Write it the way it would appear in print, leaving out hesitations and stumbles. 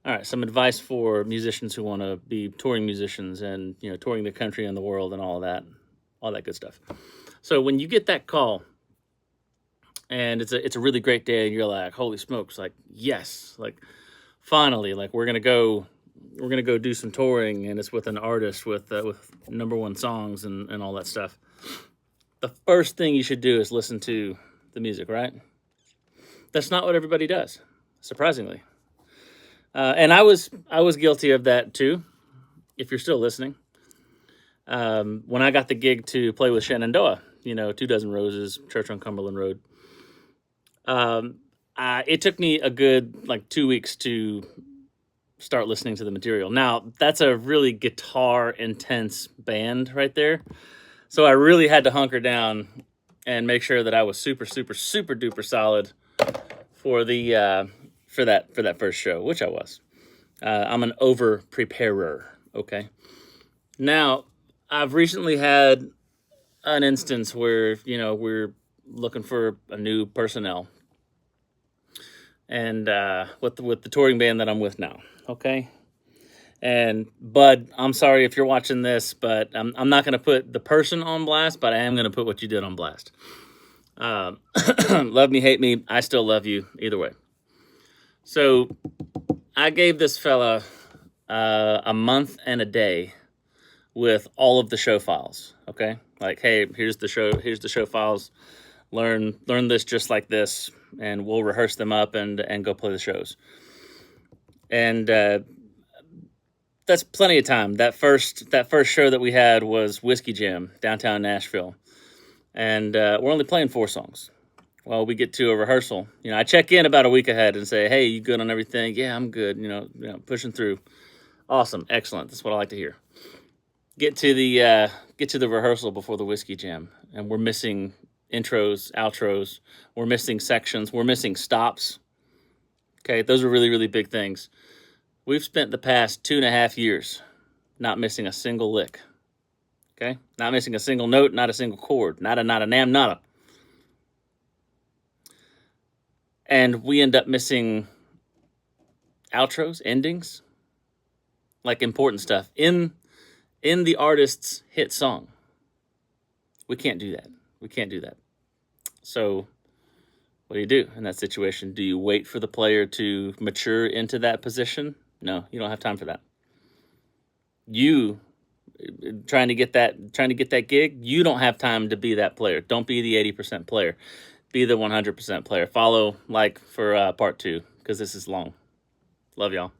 All right, some advice for musicians who want to be touring musicians and, touring the country and the world and all that good stuff. So when you get that call and it's a really great day and you're like, holy smokes, like, yes, like, finally, like, we're gonna go do some touring, and it's with an artist with #1 songs and all that stuff. The first thing you should do is listen to the music, right? That's not what everybody does, surprisingly. And I was guilty of that too. If you're still listening, when I got the gig to play with Shenandoah, 2 Dozen Roses, Church on Cumberland Road, it took me a good 2 weeks to start listening to the material. Now that's a really guitar intense band right there, so I really had to hunker down and make sure that I was super super super duper solid for the for that first show, which I was. I'm an over preparer. Okay. Now, I've recently had an instance where we're looking for a new personnel, and with the touring band that I'm with now. Okay. And Bud, I'm sorry if you're watching this, but I'm not going to put the person on blast, but I am going to put what you did on blast. Love me, hate me, I still love you either way. So I gave this fella a month and a day with all of the show files. Okay, like, hey, here's the show files. Learn this just like this, and we'll rehearse them up and go play the shows. And that's plenty of time. That first show that we had was Whiskey Jam, downtown Nashville, and we're only playing 4 songs. Well, we get to a rehearsal. I check in about a week ahead and say, "Hey, you good on everything?" "Yeah, I'm good. Pushing through." Awesome, excellent. That's what I like to hear. Get to the rehearsal before the Whiskey Jam, and we're missing intros, outros. We're missing sections. We're missing stops. Okay, those are really really big things. We've spent the past 2.5 years not missing a single lick. Okay, not missing a single note, not a single chord, not a nam, nada. And we end up missing outros, endings, like important stuff in the artist's hit song. We can't do that. So what do you do in that situation? Do you wait for the player to mature into that position? No, you don't have time for that. You trying to get that gig, you don't have time to be that player. Don't be the 80% player. Be the 100% player. Follow for part 2, because this is long. Love y'all.